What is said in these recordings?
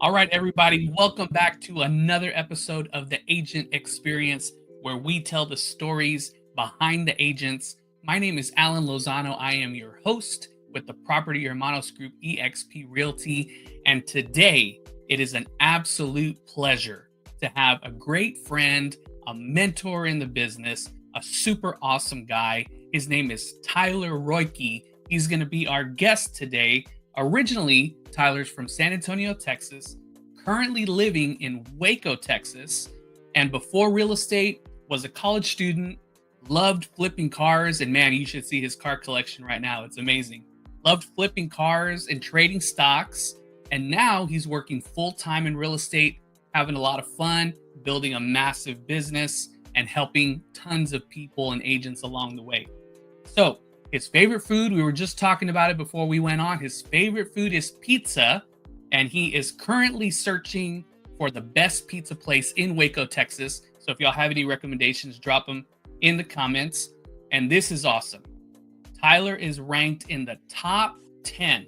All right, everybody, welcome back to another episode of the Agent Experience, where we tell the stories behind the agents. My name is Alan Lozano. I am your host with the Property Hermanos Group eXp Realty. And today, it is an absolute pleasure to have a great friend, a mentor in the business, a super awesome guy. His name is Tyler Roicki. He's going to be our guest today. Originally, Tyler's from San Antonio, Texas, currently living in Waco, Texas, and before real estate was a college student, loved flipping cars, and man, you should see his car collection right now. It's amazing. Loved flipping cars and trading stocks, and now he's working full-time in real estate, having a lot of fun, building a massive business, and helping tons of people and agents along the way. So, his favorite food, we were just talking about it before we went on. His favorite food is pizza, and he is currently searching for the best pizza place in Waco, Texas. So if y'all have any recommendations, drop them in the comments. And this is awesome. Tyler is ranked in the top 10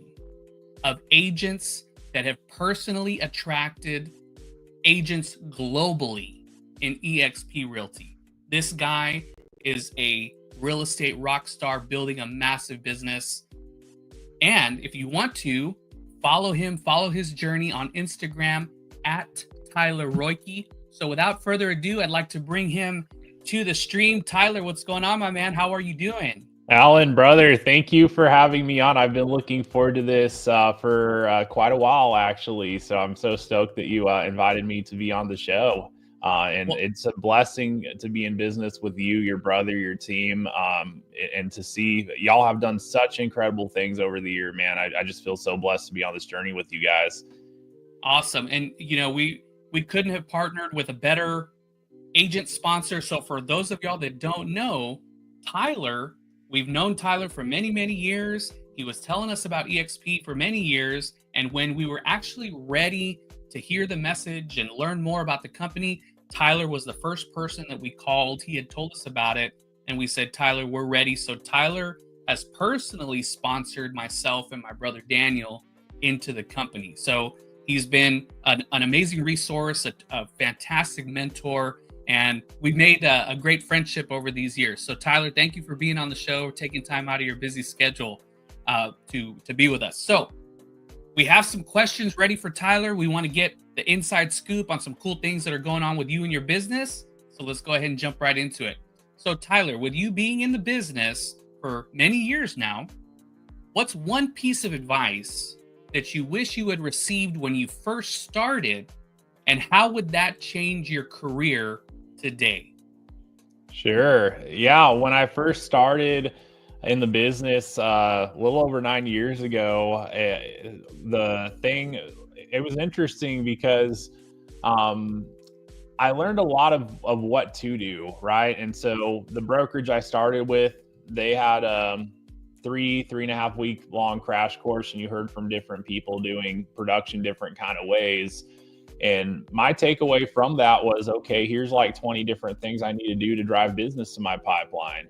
of agents that have personally attracted agents globally in eXp Realty. This guy is a real estate rock star building a massive business. And if you want to follow him, follow his journey on Instagram at Tyler Roicki. So without further ado, I'd like to bring him to the stream. Tyler, what's going on, my man? How are you doing? Alan, brother, thank you for having me on. I've been looking forward to this for quite a while, actually. So I'm so stoked that you invited me to be on the show. It's a blessing to be in business with you, your brother, your team, and to see y'all have done such incredible things over the year, man. I just feel so blessed to be on this journey with you guys. Awesome. And, you know, we couldn't have partnered with a better agent sponsor. So for those of y'all that don't know, Tyler, we've known Tyler for many, many years. He was telling us about eXp for many years. And when we were actually ready to hear the message and learn more about the company, Tyler was the first person that we called. He had told us about it, and we said, Tyler, we're ready. So Tyler has personally sponsored myself and my brother Daniel into the company. So he's been an amazing resource, a fantastic mentor, and we've made a great friendship over these years. So Tyler, thank you for being on the show, taking time out of your busy schedule to be with us. So we have some questions ready for Tyler. We want to get the inside scoop on some cool things that are going on with you and your business. So let's go ahead and jump right into it. So Tyler, with you being in the business for many years now, what's one piece of advice that you wish you had received when you first started, and how would that change your career today? Sure. Yeah. When I first started in the business a little over 9 years ago, it was interesting because I learned a lot of what to do, right? And so the brokerage I started with, they had a 3.5 week long crash course, and you heard from different people doing production different kind of ways. And my takeaway from that was, okay, here's like 20 different things I need to do to drive business to my pipeline.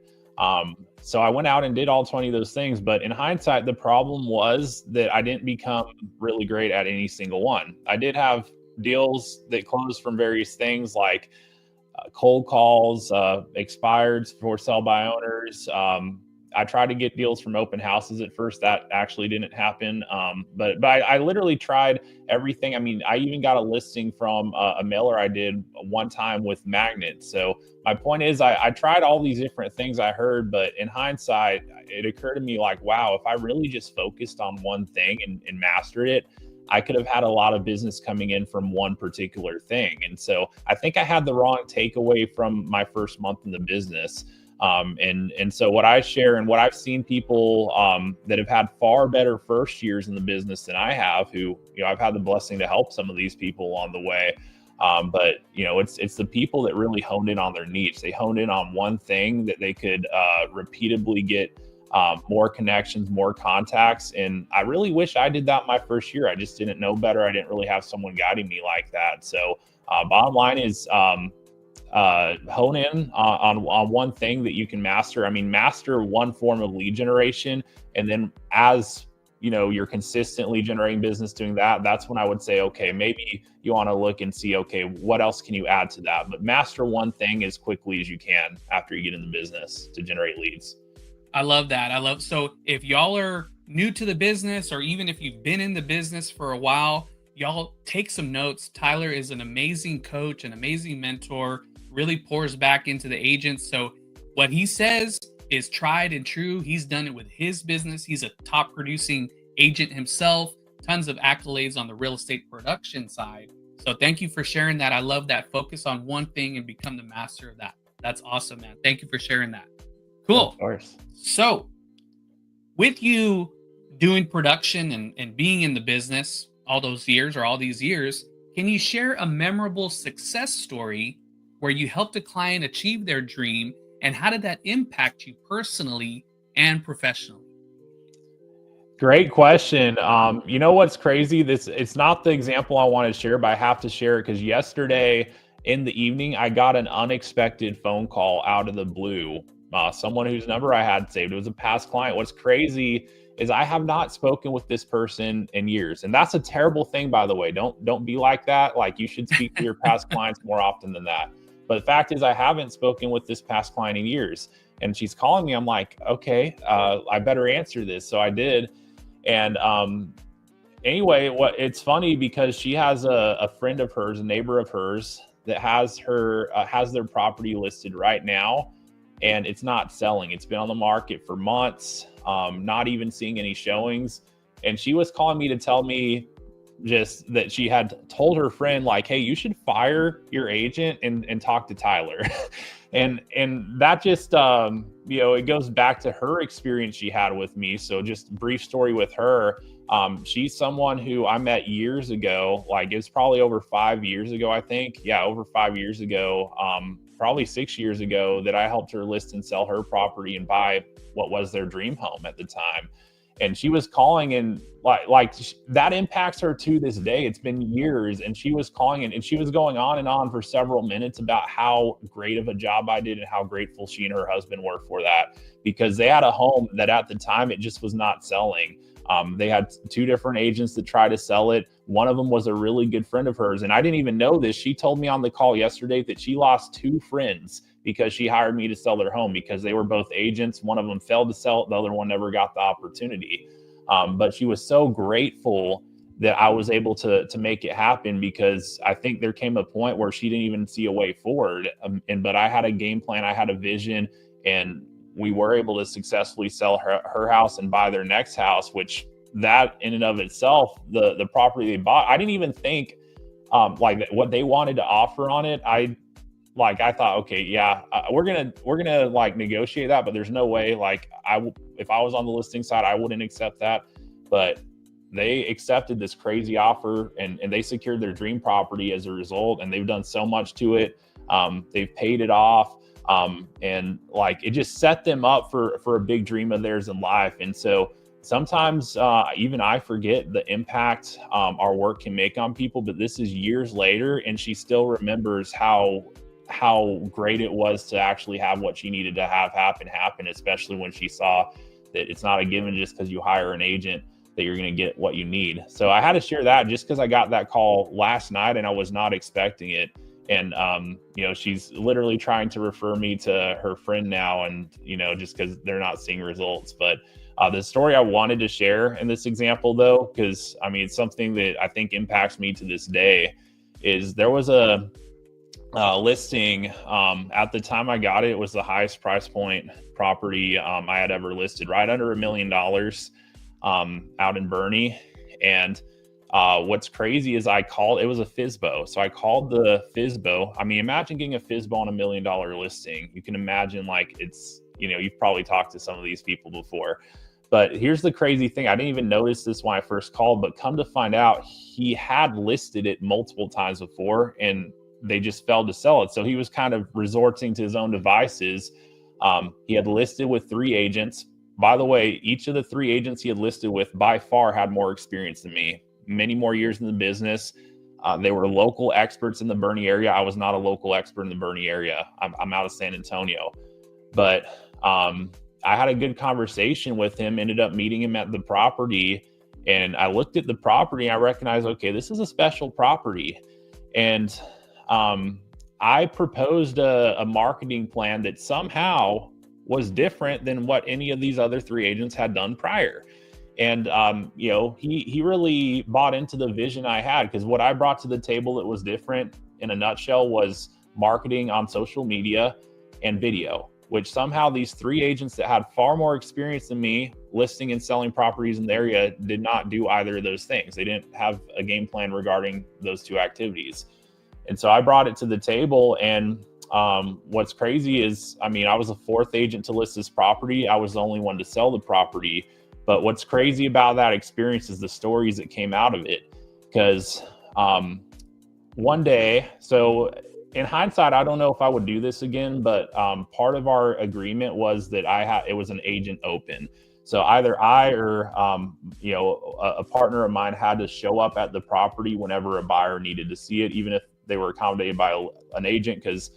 So I went out and did all 20 of those things. But in hindsight, the problem was that I didn't become really great at any single one. I did have deals that closed from various things like cold calls, expireds for sell by owners. I tried to get deals from open houses at first. That actually didn't happen. But I literally tried everything. I mean, I even got a listing from a mailer I did one time with magnets. So my point is I tried all these different things I heard, but in hindsight, it occurred to me like, wow, if I really just focused on one thing and mastered it, I could have had a lot of business coming in from one particular thing. And so I think I had the wrong takeaway from my first month in the business. And so what I share and what I've seen people that have had far better first years in the business than I have, who, you know, I've had the blessing to help some of these people along the way. But you know, it's the people that really honed in on their niche. They honed in on one thing that they could repeatedly get more connections, more contacts. And I really wish I did that my first year. I just didn't know better. I didn't really have someone guiding me like that. So bottom line is hone in on one thing that you can master. I mean, master one form of lead generation, and then as you're consistently generating business doing that, that's when I would say, okay, maybe you want to look and see, okay, what else can you add to that? But master one thing as quickly as you can after you get in the business to generate leads. I love that. So if y'all are new to the business, or even if you've been in the business for a while, y'all take some notes. Tyler is an amazing coach, an amazing mentor, really pours back into the agents. So what he says is tried and true. He's done it with his business. He's a top producing agent himself, tons of accolades on the real estate production side. So thank you for sharing that. I love that. Focus on one thing and become the master of that. That's awesome, man. Thank you for sharing that. Cool. Of course. So, with you doing production and being in the business all these years, can you share a memorable success story where you helped a client achieve their dream, and how did that impact you personally and professionally? Great question. You know what's crazy? It's not the example I want to share, but I have to share it because yesterday in the evening, I got an unexpected phone call out of the blue. Someone whose number I had saved. It was a past client. What's crazy is I have not spoken with this person in years, and that's a terrible thing, by the way. Don't be like that. Like, you should speak to your past clients more often than that. But the fact is, I haven't spoken with this past client in years, and she's calling me. I'm like, okay, I better answer this. So I did. And anyway, it's funny because she has a friend of hers, a neighbor of hers, that has their property listed right now, and it's not selling. It's been on the market for months, not even seeing any showings. And she was calling me to tell me just that she had told her friend, like, hey, you should fire your agent and talk to Tyler. and that just, it goes back to her experience she had with me. So just brief story with her. She's someone who I met years ago. Like, it was probably over 5 years ago, I think. Yeah, over 5 years ago, probably 6 years ago, that I helped her list and sell her property and buy what was their dream home at the time. And she was calling, and like that impacts her to this day. It's been years, and she was calling and she was going on and on for several minutes about how great of a job I did and how grateful she and her husband were for that, because they had a home that at the time it just was not selling. They had two different agents that tried to sell it. One of them was a really good friend of hers, and I didn't even know this. She told me on the call yesterday that she lost 2 friends because she hired me to sell their home, because they were both agents. One of them failed to sell it. The other one never got the opportunity. But she was so grateful that I was able to make it happen, because I think there came a point where she didn't even see a way forward. But I had a game plan, I had a vision, and we were able to successfully sell her house and buy their next house, which that in and of itself, the property they bought, I didn't even think like what they wanted to offer on it. I thought, okay, yeah, we're gonna like negotiate that, but there's no way, like, if I was on the listing side, I wouldn't accept that. But they accepted this crazy offer, and they secured their dream property as a result, and they've done so much to it. They've paid it off. And like, it just set them up for a big dream of theirs in life. And so sometimes even I forget the impact our work can make on people, but this is years later, and she still remembers how great it was to actually have what she needed to have happen, especially when she saw that it's not a given just because you hire an agent that you're going to get what you need. So I had to share that just because I got that call last night and I was not expecting it. And, she's literally trying to refer me to her friend now, and, just because they're not seeing results. But the story I wanted to share in this example, though, because, it's something that I think impacts me to this day, is there was a listing. At the time I got it, it was the highest price point property I had ever listed, right under $1 million out in Bernie. And what's crazy is it was a FSBO. So I called the FSBO. Imagine getting a FSBO on $1 million listing. You can imagine, like, it's, you've probably talked to some of these people before. But here's the crazy thing. I didn't even notice this when I first called, but come to find out, he had listed it multiple times before, and they just failed to sell it. So he was kind of resorting to his own devices. He had listed with 3 agents. By the way, each of the 3 agents he had listed with by far had more experience than me. Many more years in the business. They were local experts in the Bernie area. I was not a local expert in the Bernie area. I'm out of San Antonio. But I had a good conversation with him, ended up meeting him at the property, and I looked at the property and I recognized, okay, this is a special property. And I proposed a marketing plan that somehow was different than what any of these other 3 agents had done prior. And he really bought into the vision I had, because what I brought to the table that was different in a nutshell was marketing on social media and video, which somehow these 3 agents that had far more experience than me listing and selling properties in the area did not do either of those things. They didn't have a game plan regarding those 2 activities. And so I brought it to the table. And what's crazy is, I was the 4th agent to list this property. I was the only one to sell the property. But what's crazy about that experience is the stories that came out of it. Because one day, so in hindsight, I don't know if I would do this again, but part of our agreement was that it was an agent open. So either I or a partner of mine had to show up at the property whenever a buyer needed to see it, even if they were accommodated by an agent, because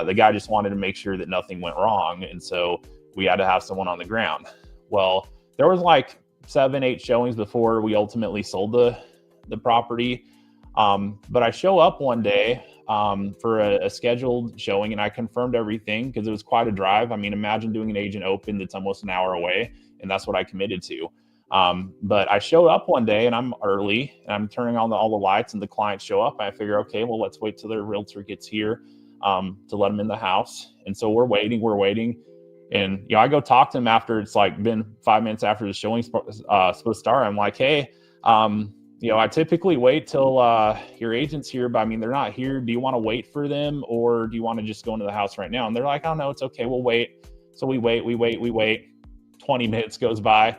the guy just wanted to make sure that nothing went wrong. And so we had to have someone on the ground. Well, there was like 7-8 showings before we ultimately sold the property. But I show up one day for a scheduled showing, and I confirmed everything because it was quite a drive. Imagine doing an agent open that's almost an hour away, and that's what I committed to. But I showed up one day and I'm early and I'm turning on all the lights, and the clients show up. And I figure, okay, well, let's wait till their realtor gets here to let them in the house. And so we're waiting. And, I go talk to them after it's like been 5 minutes after the showing's supposed to start. I'm like, hey, I typically wait till your agent's here, but they're not here. Do you want to wait for them, or do you want to just go into the house right now? And they're like, oh no, it's okay. We'll wait. So we wait. 20 minutes goes by.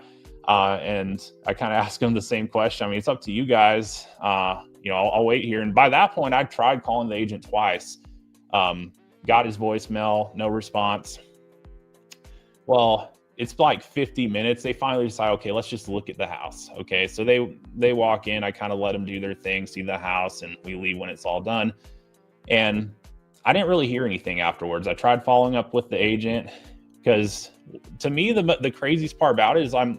And I kind of ask them the same question. It's up to you guys. I'll wait here. And by that point, I tried calling the agent twice. Got his voicemail, no response. Well, it's like 50 minutes. They finally decide, okay, let's just look at the house. Okay. So they walk in, I kind of let them do their thing, see the house, and we leave when it's all done. And I didn't really hear anything afterwards. I tried following up with the agent, because to me, the craziest part about it is I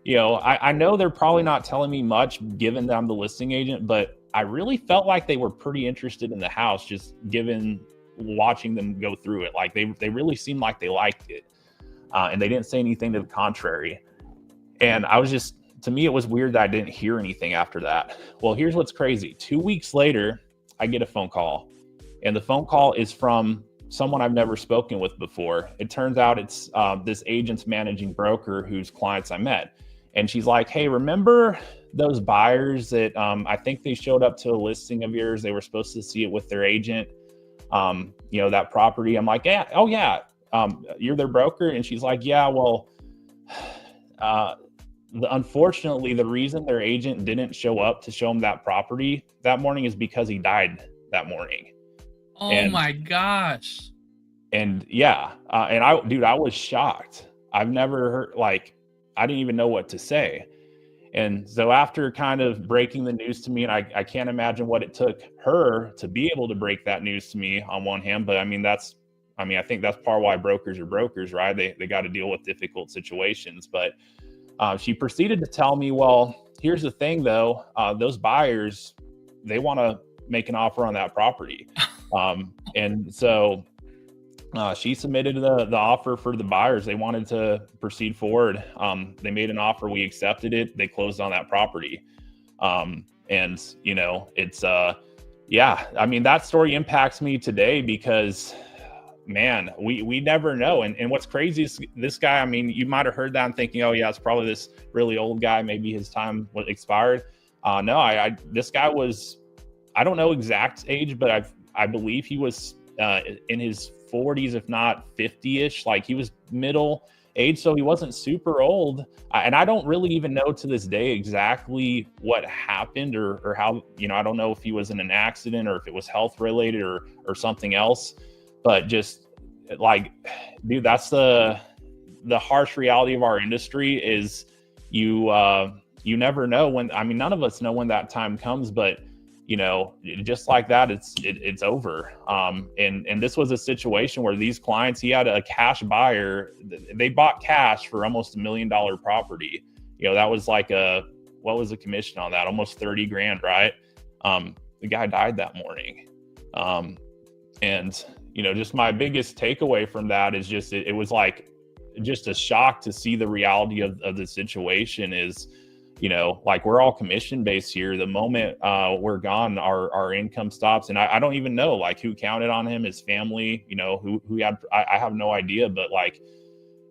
know they're probably not telling me much given that I'm the listing agent, but I really felt like they were pretty interested in the house, just given watching them go through it. Like they really seemed like they liked it. And they didn't say anything to the contrary. And to me, it was weird that I didn't hear anything after that. Well, here's what's crazy. 2 weeks later, I get a phone call, and the phone call is from someone I've never spoken with before. It turns out it's this agent's managing broker whose clients I met. And she's like, hey, remember those buyers that I think they showed up to a listing of yours? They were supposed to see it with their agent, that property. I'm like, yeah, oh yeah. You're their broker? And she's like, yeah, well, unfortunately, the reason their agent didn't show up to show them that property that morning is because he died that morning. Oh my gosh. And yeah, and I was shocked. I've never heard, I didn't even know what to say. And so after kind of breaking the news to me, and I can't imagine what it took her to be able to break that news to me on one hand, but I think that's part of why brokers are brokers, right? They got to deal with difficult situations. But she proceeded to tell me, well, here's the thing though, those buyers, they want to make an offer on that property. And so she submitted the offer for the buyers. They wanted to proceed forward. They made an offer. We accepted it. They closed on that property. And it's, that story impacts me today because, man, we never know. And what's crazy is this guy, you might have heard that and thinking, oh yeah, it's probably this really old guy. Maybe his time was expired. No, this guy was, I don't know exact age, but I believe he was in his 40s, if not 50-ish. Like he was middle age, so he wasn't super old. And I don't really even know to this day exactly what happened or how, I don't know if he was in an accident or if it was health related or something else. But just like, dude, that's the harsh reality of our industry is you never know when, none of us know when that time comes, but just like that, it's over. And this was a situation where these clients, he had a cash buyer. They bought cash for almost $1 million property. That was like what was the commission on that? Almost 30 grand, right? The guy died that morning. And just my biggest takeaway from that is just, it was like just a shock to see the reality of the situation is, like we're all commission based here. The moment we're gone, our income stops. And I don't even know like who counted on him, his family, who had, I have no idea, but like,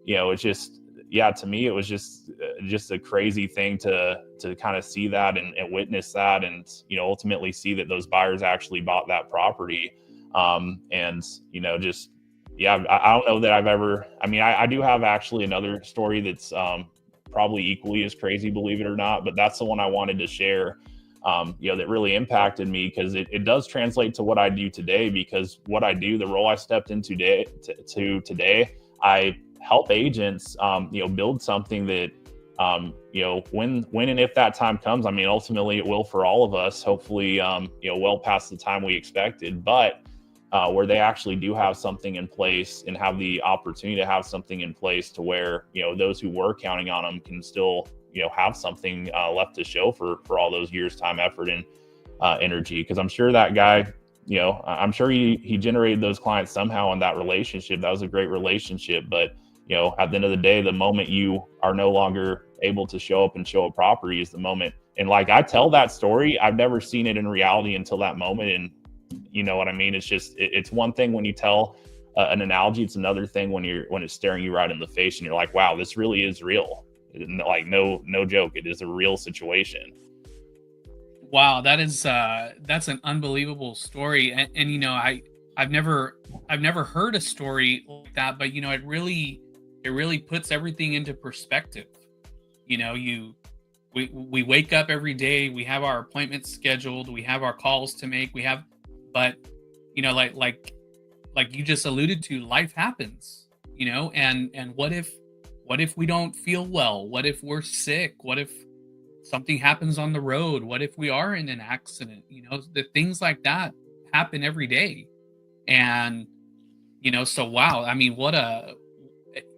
it's just, yeah, to me, it was just a crazy thing to kind of see that and witness that. And, ultimately see that those buyers actually bought that property. And, just, yeah, I don't know that I've ever, I do have actually another story that's, probably equally as crazy, believe it or not, but that's the one I wanted to share, that really impacted me because it does translate to what I do today, because what I do, the role I stepped into today, I help agents, build something that, when and if that time comes, ultimately it will for all of us, hopefully, well past the time we expected, but where they actually do have something in place and have the opportunity to have something in place to where, those who were counting on them can still, have something left to show for all those years, time, effort, and energy. Because I'm sure that guy, I'm sure he generated those clients somehow in that relationship. That was a great relationship. But, at the end of the day, the moment you are no longer able to show up and show a property is the moment. And like I tell that story, I've never seen it in reality until that moment. And you know what I mean? It's just, it's one thing when you tell an analogy. It's another thing when it's staring you right in the face and you're like, wow, this really is real. Like, no joke. It is a real situation. Wow. That's an unbelievable story. And I've never heard a story like that, but it really puts everything into perspective. We wake up every day, we have our appointments scheduled, we have our calls to make, but like you just alluded to, life happens, and what if we don't feel well? What if we're sick? What if something happens on the road? What if we are in an accident? The things like that happen every day. And so wow,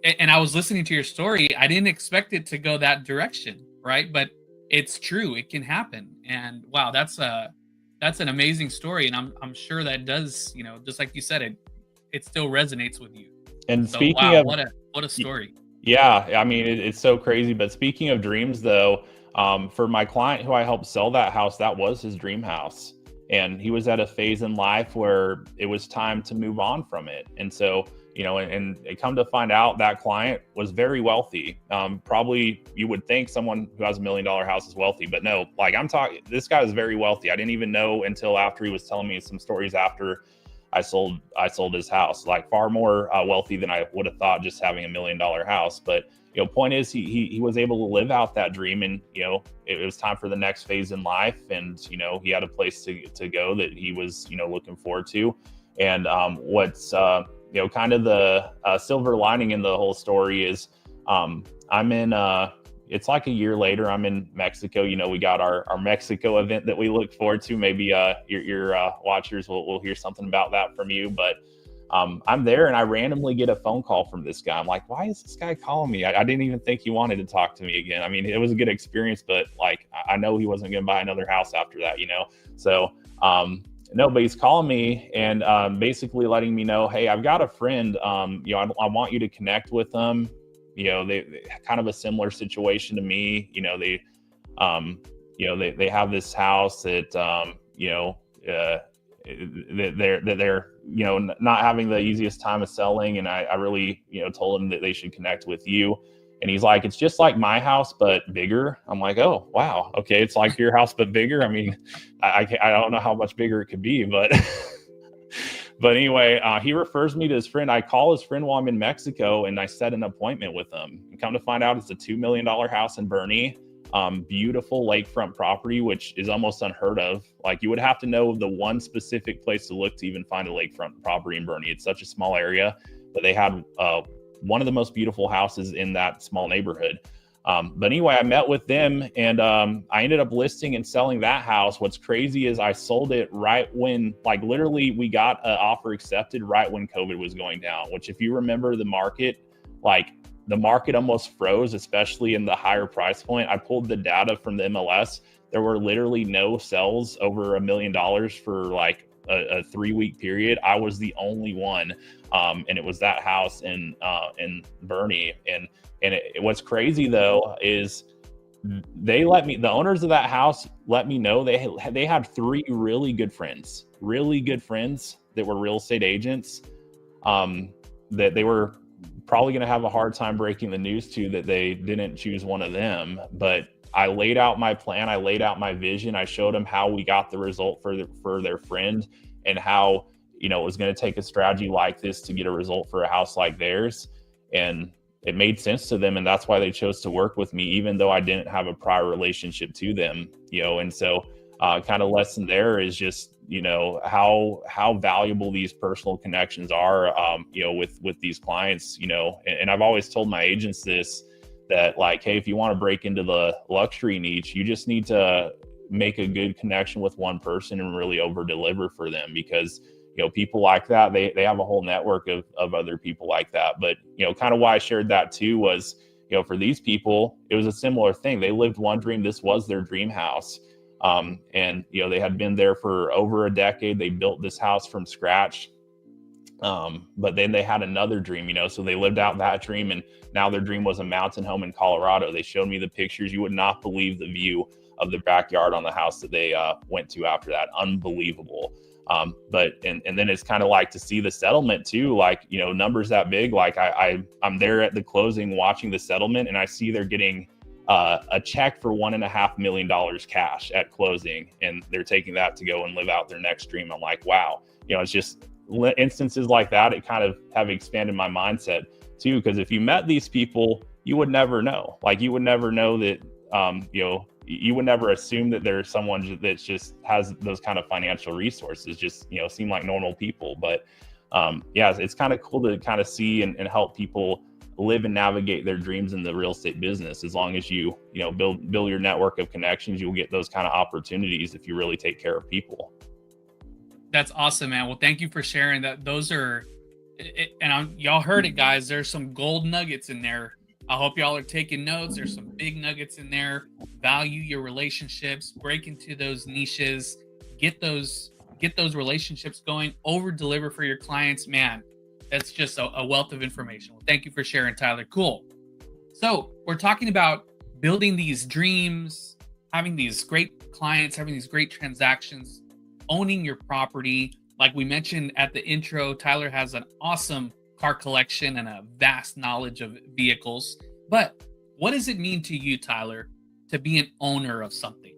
and I was listening to your story, I didn't expect it to go that direction, right? But it's true, it can happen. And wow, that's an amazing story, and I'm sure that does, just like you said, it still resonates with you. And So, speaking wow, of, what a story. yeah, it's so crazy. But speaking of dreams, though, for my client who I helped sell that house, that was his dream house, and he was at a phase in life where it was time to move on from it. And so, and come to find out, that client was very wealthy. Probably you would think someone who has $1 million house is wealthy, but no, like I'm talking, this guy is very wealthy. I didn't even know until after he was telling me some stories after I sold his house, like far more wealthy than I would have thought just having $1 million house. But, point is he was able to live out that dream, and, it was time for the next phase in life. And, he had a place to go that he was, looking forward to. And what's, kind of the silver lining in the whole story is I'm in, it's like a year later, I'm in Mexico. We got our Mexico event that we look forward to. Maybe your watchers will hear something about that from you. But I'm there, and I randomly get a phone call from this guy. I'm like, why is this guy calling me? I didn't even think he wanted to talk to me again. It was a good experience, but like, I know he wasn't going to buy another house after that, So, no, but he's calling me and basically letting me know, hey, I've got a friend, I want you to connect with them. They kind of a similar situation to me. They have this house that, they're not having the easiest time of selling. And I really, told them that they should connect with you. And he's like, it's just like my house, but bigger. I'm like, oh, wow. Okay. It's like your house, but bigger. I don't know how much bigger it could be, but, but anyway, he refers me to his friend. I call his friend while I'm in Mexico, and I set an appointment with him. And come to find out, it's a $2 million house in Bernie. Beautiful lakefront property, which is almost unheard of. Like, you would have to know the one specific place to look to even find a lakefront property in Bernie. It's such a small area, but they had, one of the most beautiful houses in that small neighborhood. But anyway, I met with them, and I ended up listing and selling that house. What's crazy is I sold it right when, like, literally we got an offer accepted right when COVID was going down, which, if you remember the market, like, the market almost froze, especially in the higher price point. I pulled the data from the MLS. There were literally no sales over $1 million for like a 3-week period. I was the only one, and it was that house in Bernie. And what's crazy though is the owners of that house let me know they had 3 really good friends that were real estate agents, that they were probably going to have a hard time breaking the news to, that they didn't choose one of them. But I laid out my plan. I laid out my vision. I showed them how we got the result for their friend, and how, it was going to take a strategy like this to get a result for a house like theirs. And it made sense to them. And that's why they chose to work with me, even though I didn't have a prior relationship to them, and so kind of lesson there is just, how valuable these personal connections are, with these clients, and I've always told my agents this, that like, hey, if you want to break into the luxury niche, you just need to make a good connection with one person and really over deliver for them, because people like that, they have a whole network of other people like that. But kind of why I shared that too was, for these people, it was a similar thing. They lived one dream. This was their dream house. And they had been there for over a decade. They built this house from scratch. But then they had another dream, so they lived out that dream, and now their dream was a mountain home in Colorado. They showed me the pictures. You would not believe the view of the backyard on the house that they went to after that. Unbelievable. But then it's kind of like to see the settlement too, like, numbers that big. Like I'm there at the closing watching the settlement, and I see they're getting a check for $1.5 million cash at closing, and they're taking that to go and live out their next dream. I'm like, wow, it's just instances like that. It kind of have expanded my mindset too, because if you met these people, you would never know. Like, you would never know that, you would never assume that there's someone that just has those kind of financial resources, just, seem like normal people. But yeah, it's kind of cool to kind of see and help people live and navigate their dreams in the real estate business. As long as you build your network of connections, you'll get those kind of opportunities if you really take care of people. That's awesome, man. Well, thank you for sharing that. Those are, y'all heard it, guys. There's some gold nuggets in there. I hope y'all are taking notes. There's some big nuggets in there. Value your relationships, break into those niches, get those relationships going, over deliver for your clients. Man, that's just a wealth of information. Well, thank you for sharing, Tyler. Cool. So we're talking about building these dreams, having these great clients, having these great transactions, owning your property. Like we mentioned at the intro, Tyler has an awesome car collection and a vast knowledge of vehicles. But what does it mean to you, Tyler, to be an owner of something?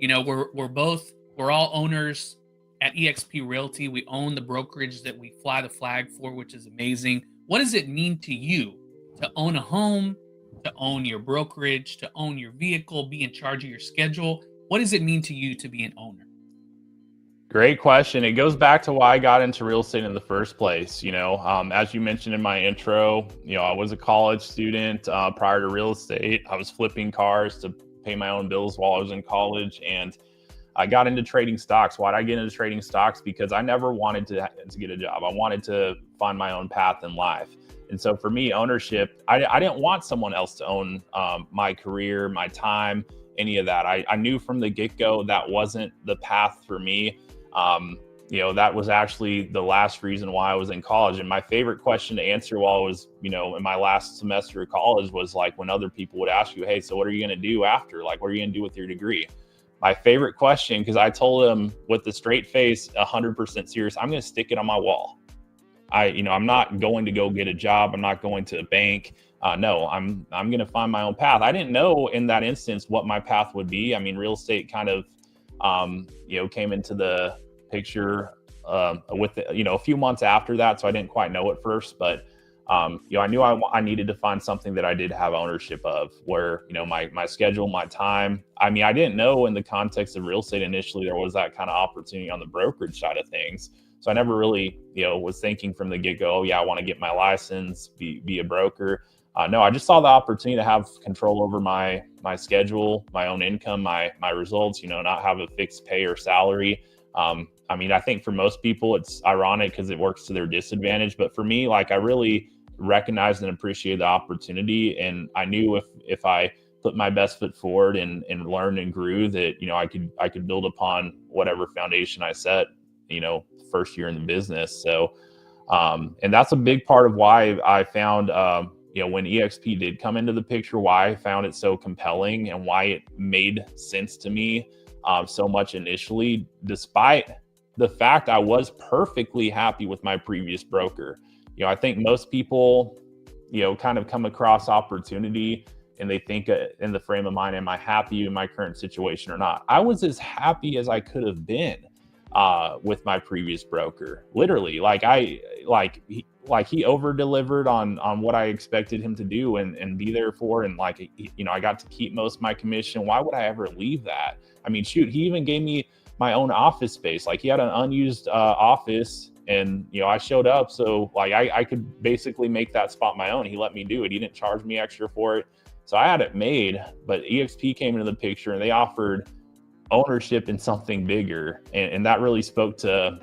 We're all owners at eXp Realty. We own the brokerage that we fly the flag for, which is amazing. What does it mean to you to own a home, to own your brokerage, to own your vehicle, be in charge of your schedule? What does it mean to you to be an owner? Great question. It goes back to why I got into real estate in the first place. As you mentioned in my intro, I was a college student prior to real estate. I was flipping cars to pay my own bills while I was in college, and I got into trading stocks. Why did I get into trading stocks? Because I never wanted to get a job. I wanted to find my own path in life. And so for me, ownership, I didn't want someone else to own my career, my time, any of that. I knew from the get-go that wasn't the path for me. That was actually the last reason why I was in college. And my favorite question to answer while I was, in my last semester of college was like, when other people would ask you, hey, so what are you going to do after? Like, what are you going to do with your degree? My favorite question, because I told them with a straight face, 100% serious, I'm going to stick it on my wall. I'm not going to go get a job. I'm not going to a bank. No, I'm going to find my own path. I didn't know in that instance what my path would be. I mean, real estate kind of, came into the picture with a few months after that. So I didn't quite know at first, but I knew I needed to find something that I did have ownership of, where my schedule, my time. I mean, I didn't know in the context of real estate initially there was that kind of opportunity on the brokerage side of things. So I never really was thinking from the get go, oh yeah, I want to get my license, be a broker. no, I just saw the opportunity to have control over my schedule, my own income, my results, not have a fixed pay or salary. I mean, I think for most people it's ironic because it works to their disadvantage, but for me, like, I really recognized and appreciated the opportunity, and I knew if I put my best foot forward and learned and grew, that I could build upon whatever foundation I set, first year in the business. So and that's a big part of why I found when eXp did come into the picture, why I found it so compelling and why it made sense to me so much initially, despite the fact I was perfectly happy with my previous broker. I think most people, kind of come across opportunity and they think in the frame of mind, am I happy in my current situation or not? I was as happy as I could have been with my previous broker. Literally, he over delivered on what I expected him to do and be there for. And I got to keep most of my commission. Why would I ever leave that? I mean, shoot, he even gave me my own office space. Like, he had an unused office, and I showed up, so I could basically make that spot my own. He let me do it. He didn't charge me extra for it, so I had it made. But eXp came into the picture and they offered ownership in something bigger, and that really spoke to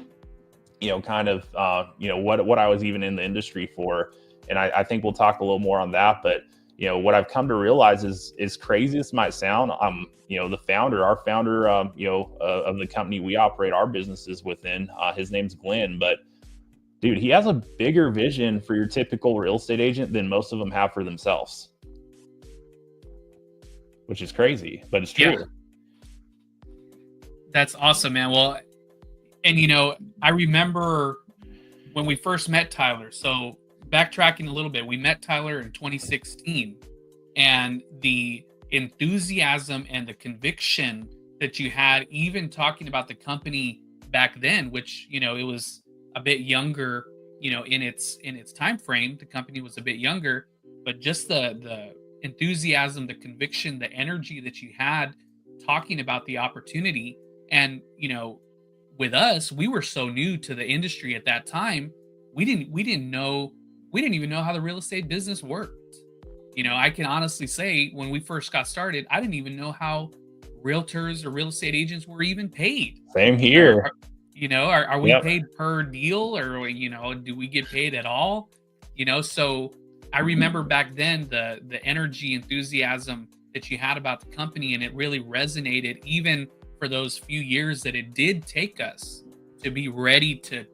kind of what I was even in the industry for. And I think we'll talk a little more on that. But what I've come to realize is crazy as it might sound, our founder of the company we operate our businesses within, his name's Glenn, but dude, he has a bigger vision for your typical real estate agent than most of them have for themselves, which is crazy, but it's true. Yeah. That's awesome, man. Well, and I remember when we first met Tyler. So backtracking a little bit, we met Tyler in 2016, and the enthusiasm and the conviction that you had, even talking about the company back then, which it was a bit younger, in its time frame. The company was a bit younger, but just the enthusiasm, the conviction, the energy that you had talking about the opportunity. And with us, we were so new to the industry at that time. We didn't even know how the real estate business worked. I can honestly say, when we first got started, I didn't even know how realtors or real estate agents were even paid. Same here. Are we paid per deal, or do we get paid at all? So I remember back then the energy, enthusiasm that you had about the company, and it really resonated, even for those few years that it did take us to be ready to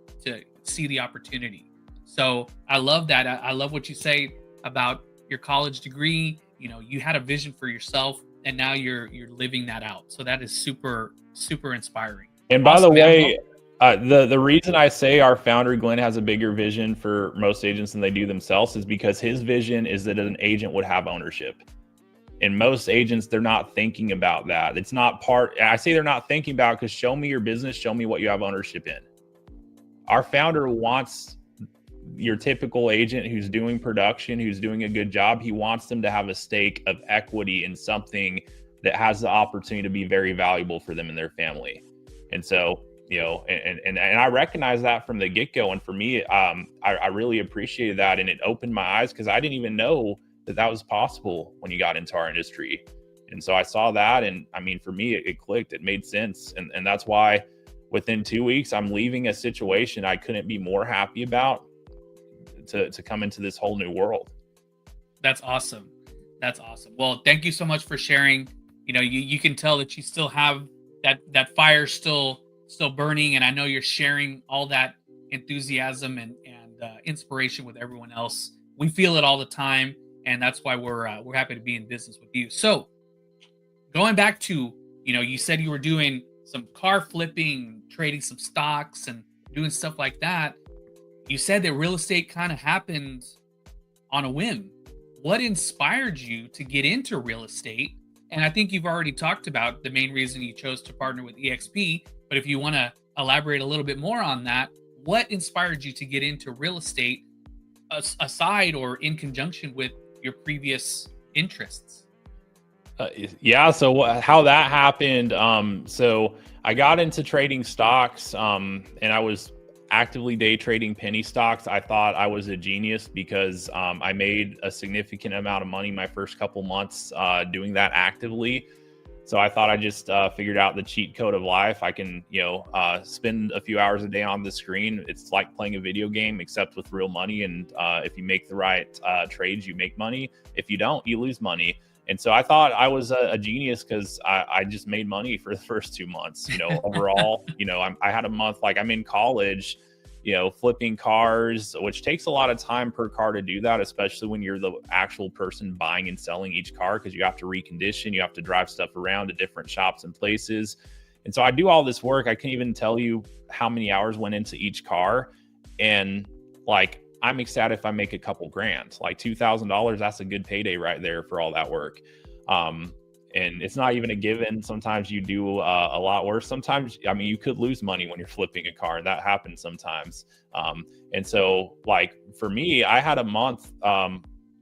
see the opportunity. So I love that. I love what you say about your college degree. You had a vision for yourself, and now you're living that out. So that is super, super inspiring. And by the way, the reason I say our founder Glenn has a bigger vision for most agents than they do themselves is because his vision is that an agent would have ownership. And most agents, they're not thinking about that. It's not part. I say they're not thinking about, because show me your business, show me what you have ownership in. Our founder wants your typical agent who's doing production, who's doing a good job. He wants them to have a stake of equity in something that has the opportunity to be very valuable for them and their family. And so, and I recognize that from the get-go. And for me, I really appreciated that. And it opened my eyes, because I didn't even know that was possible when you got into our industry. And so I saw that, and I mean, for me, it clicked, it made sense. And that's why within 2 weeks, I'm leaving a situation I couldn't be more happy about to come into this whole new world. That's awesome. That's awesome. Well, thank you so much for sharing. You can tell that you still have that fire still burning. And I know you're sharing all that enthusiasm and inspiration with everyone else. We feel it all the time. And that's why we're happy to be in business with you. So going back to, you said you were doing some car flipping, trading some stocks and doing stuff like that. You said that real estate kind of happened on a whim. What inspired you to get into real estate? And I think you've already talked about the main reason you chose to partner with eXp. But if you want to elaborate a little bit more on that, what inspired you to get into real estate aside or in conjunction with your previous interests? So how that happened, so I got into trading stocks, and I was actively day trading penny stocks, I thought I was a genius because I made a significant amount of money my first couple months doing that actively. So I thought I just figured out the cheat code of life. I can, spend a few hours a day on the screen. It's like playing a video game, except with real money. And if you make the right trades, you make money. If you don't, you lose money. And so I thought I was a genius because I just made money for the first 2 months. Overall, I had a month, like I'm in college, flipping cars, which takes a lot of time per car to do that, especially when you're the actual person buying and selling each car, because you have to recondition, you have to drive stuff around to different shops and places. And so I do all this work. I can't even tell you how many hours went into each car. And like, I'm ecstatic if I make a couple grand, like $2,000. That's a good payday right there for all that work. And it's not even a given. Sometimes you do a lot worse. Sometimes, you could lose money when you're flipping a car. That happens sometimes. And so like for me, I had a month,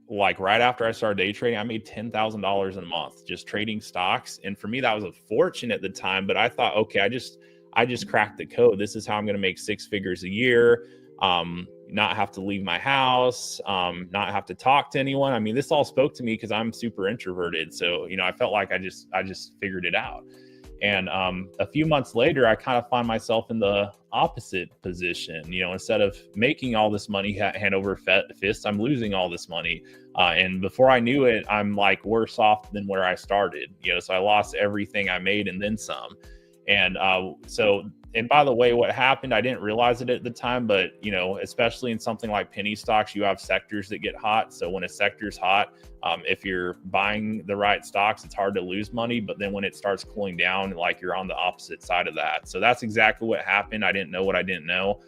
like right after I started day trading, I made $10,000 in a month just trading stocks. And for me, that was a fortune at the time, but I thought, okay, I just cracked the code. This is how I'm going to make 6 figures a year. Not have to leave my house, not have to talk to anyone. This all spoke to me because I'm super introverted. So, I felt like I just figured it out. And a few months later, I kind of find myself in the opposite position. Instead of making all this money hand over fist, I'm losing all this money. And before I knew it, I'm like worse off than where I started. So I lost everything I made and then some. And and by the way, what happened, I didn't realize it at the time, but, especially in something like penny stocks, you have sectors that get hot. So when a sector's hot, if you're buying the right stocks, it's hard to lose money. But then when it starts cooling down, like you're on the opposite side of that. So that's exactly what happened. I didn't know what I didn't know.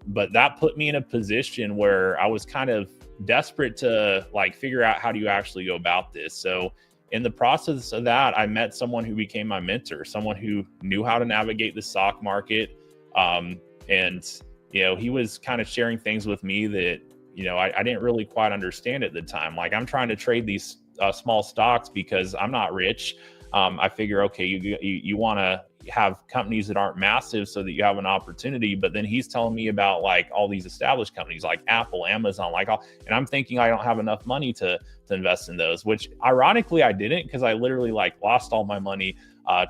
But that put me in a position where I was kind of desperate to like figure out how do you actually go about this. So in the process of that, I met someone who became my mentor, someone who knew how to navigate the stock market. He was kind of sharing things with me that, I didn't really quite understand at the time. Like I'm trying to trade these small stocks because I'm not rich. I figure, okay, you want to have companies that aren't massive so that you have an opportunity. But then he's telling me about like all these established companies like Apple, Amazon, and I'm thinking I don't have enough money to invest in those, which ironically I didn't, because I literally like lost all my money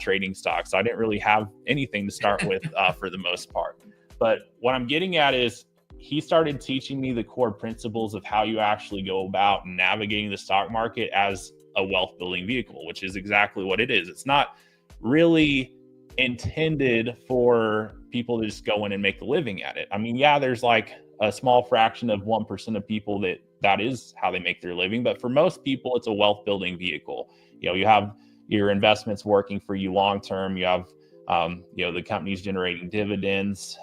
trading stocks. So I didn't really have anything to start with for the most part. But what I'm getting at is he started teaching me the core principles of how you actually go about navigating the stock market as a wealth building vehicle, which is exactly what it is. It's not really intended for people to just go in and make a living at it. There's like a small fraction of 1% of people that is how they make their living. But for most people, it's a wealth building vehicle. You have your investments working for you long term. You have the company's generating dividends,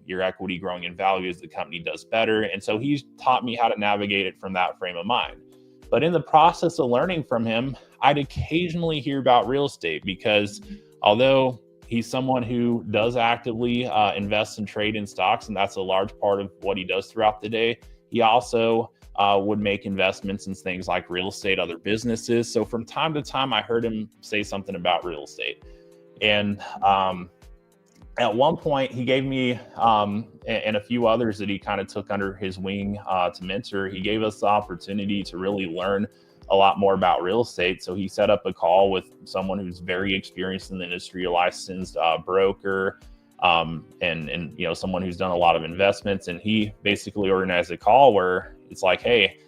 your equity growing in value as the company does better. And so he's taught me how to navigate it from that frame of mind. But in the process of learning from him, I'd occasionally hear about real estate because although he's someone who does actively invest and trade in stocks, and that's a large part of what he does throughout the day, he also would make investments in things like real estate, other businesses. So from time to time, I heard him say something about real estate. And at one point, he gave me and a few others that he kind of took under his wing to mentor. He gave us the opportunity to really learn a lot more about real estate. So he set up a call with someone who's very experienced in the industry, a licensed broker, and someone who's done a lot of investments. And he basically organized a call where it's like, hey,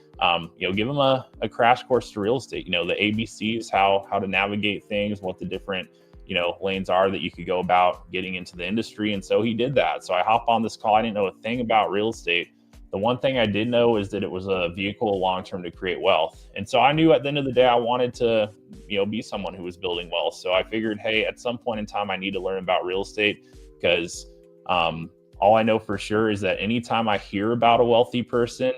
give them a crash course to real estate. The ABCs, how to navigate things, what the different lanes are that you could go about getting into the industry. And so he did that. So I hop on this call. I didn't know a thing about real estate. The one thing I did know is that it was a vehicle long-term to create wealth. And so I knew at the end of the day, I wanted to, be someone who was building wealth. So I figured, hey, at some point in time, I need to learn about real estate because all I know for sure is that anytime I hear about a wealthy person,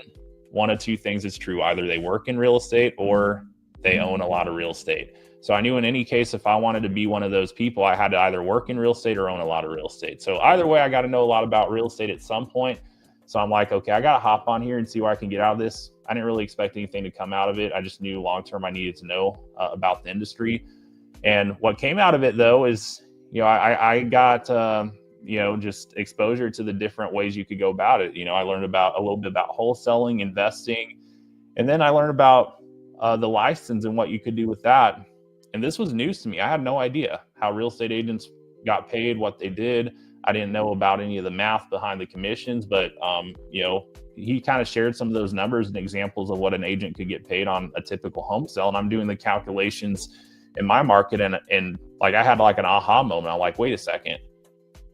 one of two things is true. Either they work in real estate or they own a lot of real estate. So I knew in any case, if I wanted to be one of those people, I had to either work in real estate or own a lot of real estate. So either way, I got to know a lot about real estate at some point. So I'm like, okay, I got to hop on here and see what I can get out of this. I didn't really expect anything to come out of it. I just knew long-term I needed to know about the industry. And what came out of it though is, I got just exposure to the different ways you could go about it. I learned about a little bit about wholesaling, investing, and then I learned about the license and what you could do with that. And this was news to me. I had no idea how real estate agents got paid, what they did. I didn't know about any of the math behind the commissions, but he kind of shared some of those numbers and examples of what an agent could get paid on a typical home sale. And I'm doing the calculations in my market, and like I had like an aha moment. I'm like, wait a second,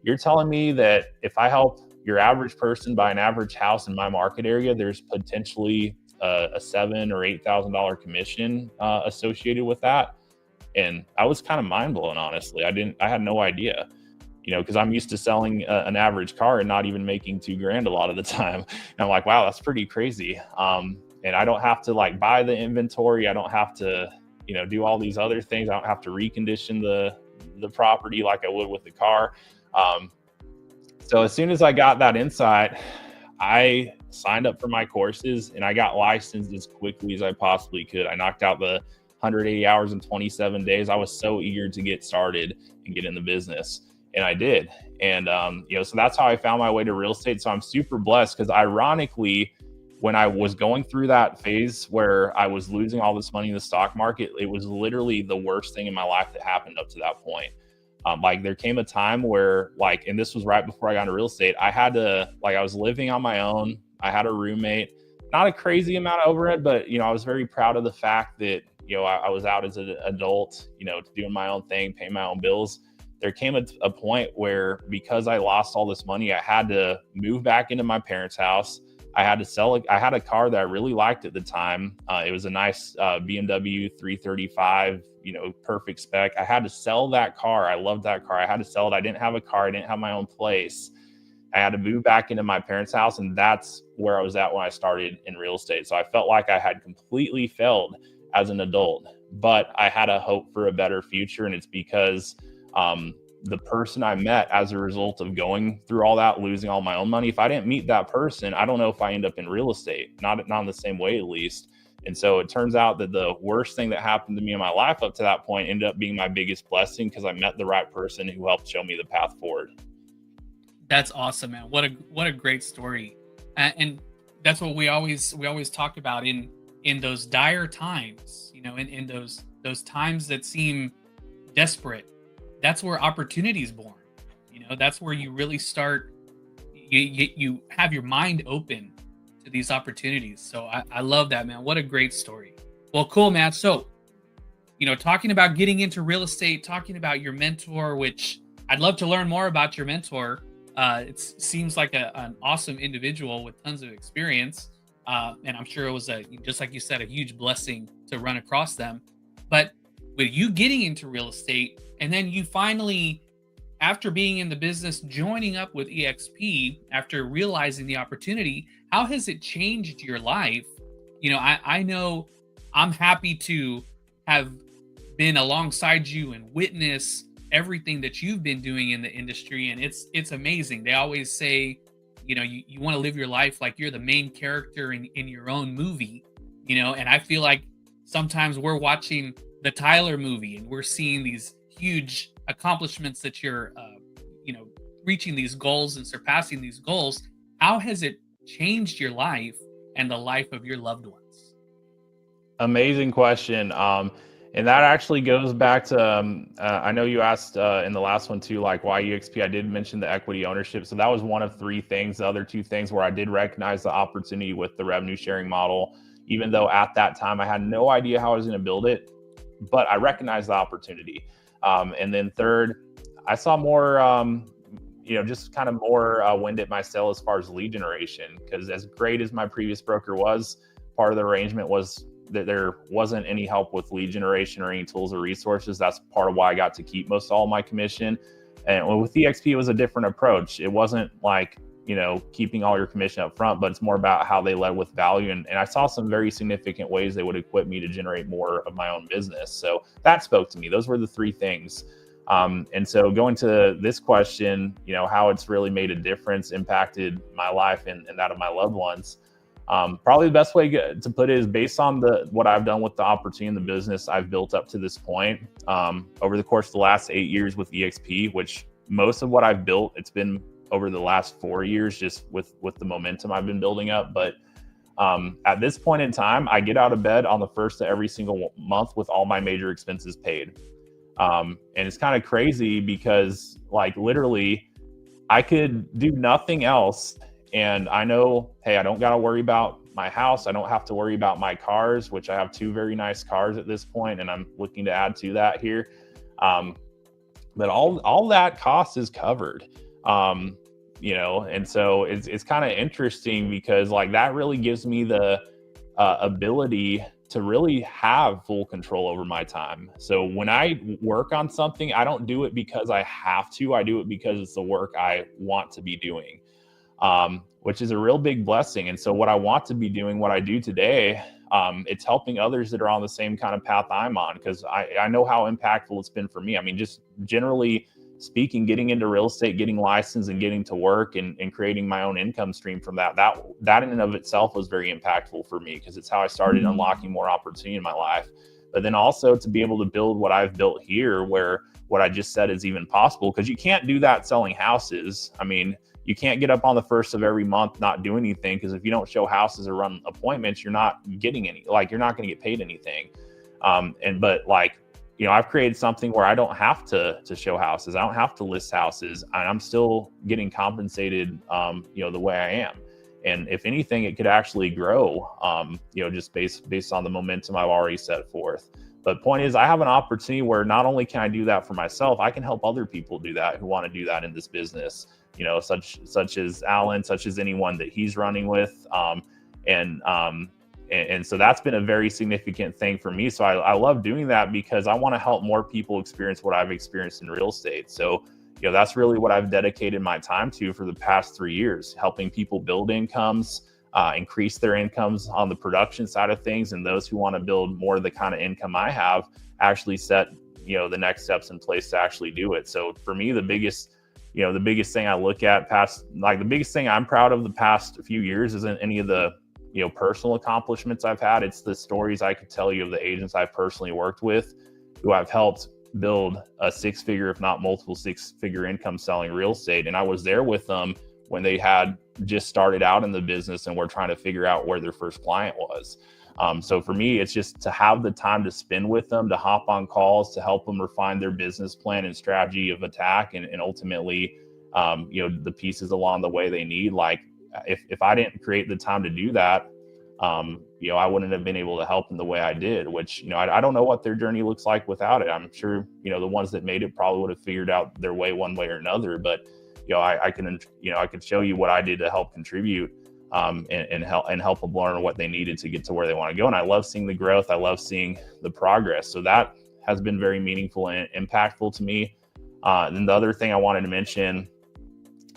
you're telling me that if I help your average person buy an average house in my market area, there's potentially a $7,000 or $8,000 commission associated with that? And I was kind of mind blown, honestly. I had no idea, because I'm used to selling an average car and not even making $2,000 a lot of the time. And I'm like, wow, that's pretty crazy. And I don't have to like buy the inventory. I don't have to, do all these other things. I don't have to recondition the property like I would with the car. So as soon as I got that insight, I signed up for my courses and I got licensed as quickly as I possibly could. I knocked out the 180 hours in 27 days. I was so eager to get started and get in the business, and I did. And, so that's how I found my way to real estate. So I'm super blessed because ironically, when I was going through that phase where I was losing all this money in the stock market, it was literally the worst thing in my life that happened up to that point. Like there came a time where and this was right before I got into real estate, I had to, I was living on my own. I had a roommate, not a crazy amount of overhead, but, I was very proud of the fact that, I was out as an adult, doing my own thing, paying my own bills. There came a point where because I lost all this money, I had to move back into my parents' house. I had to sell it. I had a car that I really liked at the time. It was a nice BMW 335, perfect spec. I had to sell that car. I loved that car. I had to sell it. I didn't have a car. I didn't have my own place. I had to move back into my parents' house. And that's where I was at when I started in real estate. So I felt like I had completely failed as an adult, but I had a hope for a better future. And it's because the person I met as a result of going through all that, losing all my own money, if I didn't meet that person, I don't know if I end up in real estate, not in the same way, at least. And so it turns out that the worst thing that happened to me in my life up to that point ended up being my biggest blessing because I met the right person who helped show me the path forward. That's awesome, man. What a great story. And that's what we always talk about in those dire times, in those times that seem desperate. That's where opportunity is born. That's where you really start, you have your mind open to these opportunities. So I love that, man. What a great story. Well, cool, man. So, talking about getting into real estate, talking about your mentor, which I'd love to learn more about your mentor. It seems like an awesome individual with tons of experience. And I'm sure it was just like you said, a huge blessing to run across them. But with you getting into real estate, and then you finally, after being in the business, joining up with eXp, after realizing the opportunity, how has it changed your life? I know I'm happy to have been alongside you and witness everything that you've been doing in the industry. And it's amazing. They always say, you want to live your life like you're the main character in your own movie, and I feel like sometimes we're watching the Tyler movie and we're seeing these huge accomplishments that you're, reaching these goals and surpassing these goals. How has it changed your life and the life of your loved ones? Amazing question. And that actually goes back to, I know you asked in the last one too, like why eXp. I did mention the equity ownership. So that was one of three things. The other two things where I did recognize the opportunity with the revenue sharing model, even though at that time I had no idea how I was going to build it, but I recognized the opportunity. And then third, I saw more, just kind of more wind at my sail as far as lead generation, because as great as my previous broker was, part of the arrangement was that there wasn't any help with lead generation or any tools or resources. That's part of why I got to keep most all my commission. And with eXp, it was a different approach. It wasn't like, keeping all your commission up front, but it's more about how they led with value. And I saw some very significant ways they would equip me to generate more of my own business. So that spoke to me. Those were the three things. And so going to this question, how it's really made a difference, impacted my life and that of my loved ones. Probably the best way to put it is based on what I've done with the opportunity in the business I've built up to this point. Over the course of the last 8 years with eXp, which most of what I've built, it's been over the last 4 years, just with the momentum I've been building up. But at this point in time, I get out of bed on the first of every single month with all my major expenses paid. And it's kind of crazy because, like, literally I could do nothing else. And I know, hey, I don't got to worry about my house. I don't have to worry about my cars, which I have 2 very nice cars at this point, and I'm looking to add to that here. But all that cost is covered. And so it's kind of interesting because, like, that really gives me the ability to really have full control over my time. So when I work on something, I don't do it because I have to. I do it because it's the work I want to be doing, which is a real big blessing. And so what I want to be doing, what I do today, it's helping others that are on the same kind of path I'm on, because I know how impactful it's been for me. I mean, just generally speaking, getting into real estate, getting licensed and getting to work and creating my own income stream from that in and of itself was very impactful for me, because it's how I started unlocking more opportunity in my life. But then also to be able to build what I've built here, where what I just said is even possible, because you can't do that selling houses. I mean, you can't get up on the first of every month, not do anything, because if you don't show houses or run appointments, you're not getting any, like, you're not going to get paid anything. But like, I've created something where I don't have to show houses. I don't have to list houses, and I'm still getting compensated, the way I am. And if anything, it could actually grow, just based on the momentum I've already set forth. But point is, I have an opportunity where not only can I do that for myself, I can help other people do that who want to do that in this business, such as Alan, such as anyone that he's running with. And so that's been a very significant thing for me. So I love doing that because I want to help more people experience what I've experienced in real estate. So, that's really what I've dedicated my time to for the past 3 years, helping people build incomes, increase their incomes on the production side of things. And those who want to build more of the kind of income I have actually set, the next steps in place to actually do it. So for me, the biggest thing I look at the biggest thing I'm proud of the past few years isn't any of the, personal accomplishments I've had. It's the stories I could tell you of the agents I've personally worked with who I've helped build a 6-figure, if not multiple 6-figure income selling real estate. And I was there with them when they had just started out in the business and were trying to figure out where their first client was. So for me, it's just to have the time to spend with them, to hop on calls, to help them refine their business plan and strategy of attack, and ultimately, the pieces along the way they need. Like, if I didn't create the time to do that, I wouldn't have been able to help in the way I did, which, I don't know what their journey looks like without it. I'm sure, the ones that made it probably would have figured out their way one way or another, but, I can show you what I did to help contribute, and help them learn what they needed to get to where they want to go. And I love seeing the growth. I love seeing the progress. So that has been very meaningful and impactful to me. And then the other thing I wanted to mention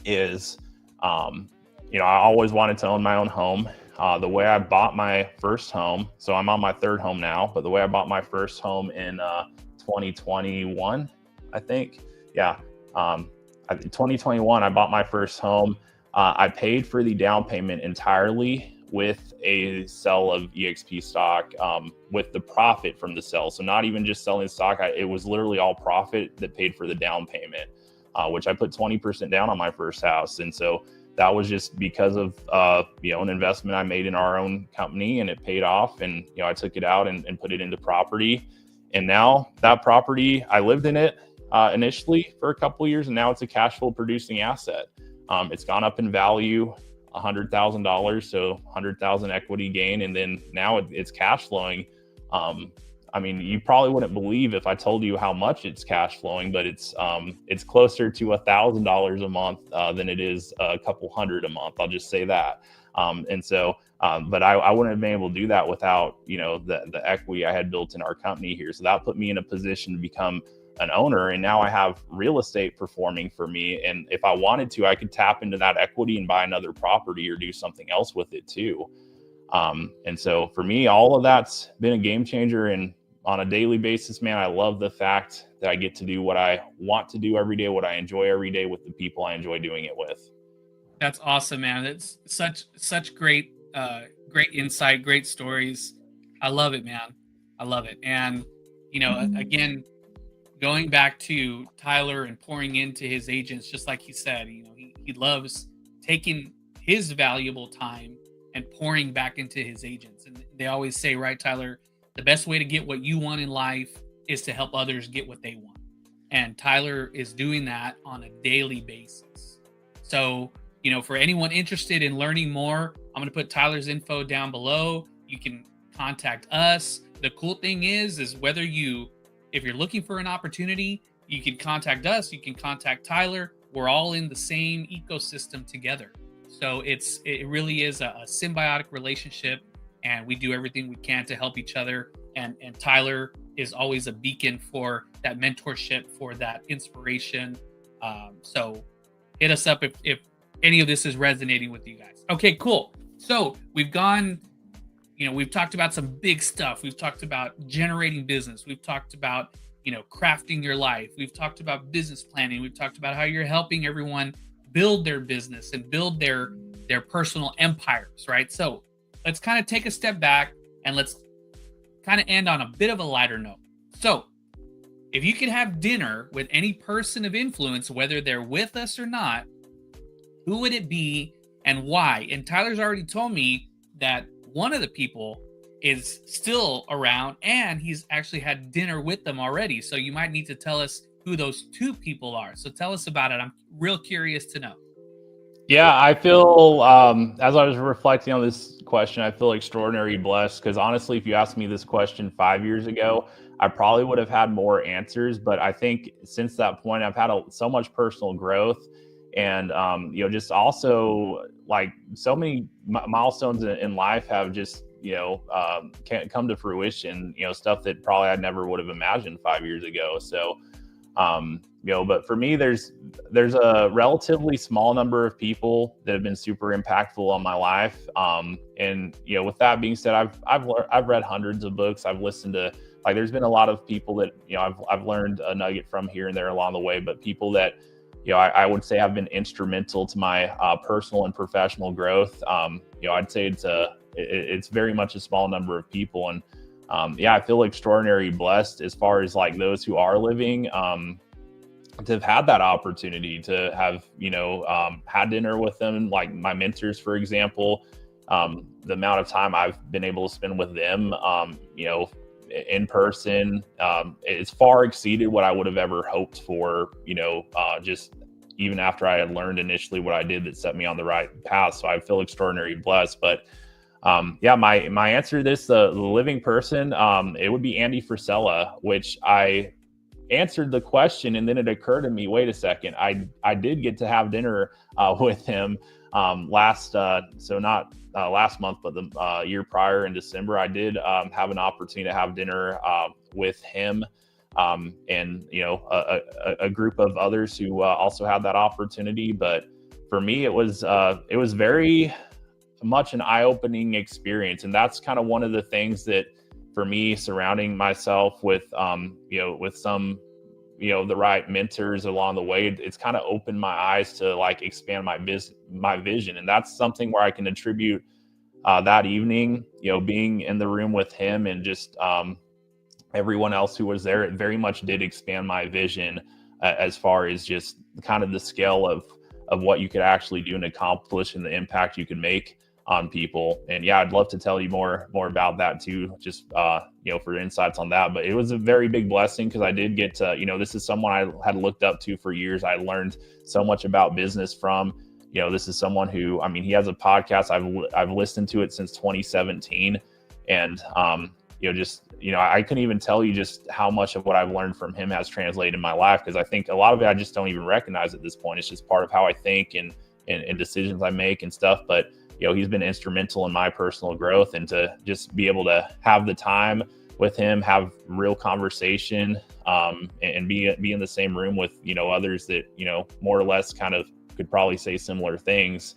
is, I always wanted to own my own home. The way I bought my first home, so I'm on my 3rd home now, but the way I bought my first home in 2021, I think. Yeah. 2021, I bought my first home. I paid for the down payment entirely with a sell of eXp stock, with the profit from the sell. So not even just selling stock, it was literally all profit that paid for the down payment, which I put 20% down on my first house. And so that was just because of, an investment I made in our own company, and it paid off. And, I took it out and put it into property. And now that property, I lived in it initially for a couple of years, and now it's a cash flow producing asset. It's gone up in value $100,000, so 100,000 equity gain. And then now it's cash flowing. You probably wouldn't believe if I told you how much it's cash flowing, but it's closer to $1,000 a month than it is a couple hundred a month. I'll just say that. But I wouldn't have been able to do that without, the equity I had built in our company here. So that put me in a position to become an owner. And now I have real estate performing for me. And if I wanted to, I could tap into that equity and buy another property or do something else with it too. And so for me, all of that's been a game changer. And on a daily basis, man, I love the fact that I get to do what I want to do every day, what I enjoy every day with the people I enjoy doing it with. That's awesome, man. It's such great insight, great stories. I love it, man. I love it. And, again, going back to Tyler and pouring into his agents, just like he said, he loves taking his valuable time and pouring back into his agents. And they always say, right, Tyler, the best way to get what you want in life is to help others get what they want. And Tyler is doing that on a daily basis. So, for anyone interested in learning more, I'm going to put Tyler's info down below. You can contact us. The cool thing is if you're looking for an opportunity, you can contact us, you can contact Tyler. We're all in the same ecosystem together. So it really is a symbiotic relationship, and we do everything we can to help each other. And Tyler is always a beacon for that mentorship, for that inspiration. So hit us up if any of this is resonating with you guys. Okay, cool. So we've talked about some big stuff. We've talked about generating business. We've talked about, crafting your life. We've talked about business planning. We've talked about how you're helping everyone build their business and build their personal empires, right? So let's kind of take a step back and let's kind of end on a bit of a lighter note. So if you could have dinner with any person of influence, whether they're with us or not, who would it be and why? And Tyler's already told me that one of the people is still around and he's actually had dinner with them already. So you might need to tell us who those two people are. So tell us about it. I'm real curious to know. Yeah, I feel, as I was reflecting on this question, I feel extraordinarily blessed because honestly, if you asked me this question 5 years ago, I probably would have had more answers. But I think since that point, I've had so much personal growth and, just also like so many milestones in life have just, can't come to fruition, stuff that probably I never would have imagined 5 years ago. So, but for me, there's a relatively small number of people that have been super impactful on my life. And with that being said, I've read hundreds of books. I've listened to there's been a lot of people that I've learned a nugget from here and there along the way. But people that I would say have been instrumental to my personal and professional growth. I'd say it's very much a small number of people. And I feel extraordinarily blessed as far as those who are living to have had that opportunity to have, had dinner with them, like my mentors, for example. The amount of time I've been able to spend with them, in person, it's far exceeded what I would have ever hoped for, just even after I had learned initially what I did that set me on the right path. So I feel extraordinarily blessed. But my answer to this, the living person, it would be Andy Frisella, which I answered the question. And then it occurred to me, wait a second, I did get to have dinner with him so not last month, but the year prior in December, I did have an opportunity to have dinner with him and, a group of others who also had that opportunity. But for me, it was very much an eye-opening experience. And that's kind of one of the things that for me, surrounding myself with, with some, the right mentors along the way, it's kind of opened my eyes to expand my vision. And that's something where I can attribute that evening, being in the room with him and just everyone else who was there. It very much did expand my vision as far as just kind of the scale of what you could actually do and accomplish and the impact you could make on people. And I'd love to tell you more about that too, just for insights on that. But it was a very big blessing because I did get to, this is someone I had looked up to for years. I learned so much about business from. This is someone who, he has a podcast. I've listened to it since 2017, and I couldn't even tell you just how much of what I've learned from him has translated in my life, because I think a lot of it I just don't even recognize at this point. It's just part of how I think and decisions I make and stuff. But he's been instrumental in my personal growth, and to just be able to have the time with him, have real conversation, and be in the same room with, others that, more or less kind of could probably say similar things.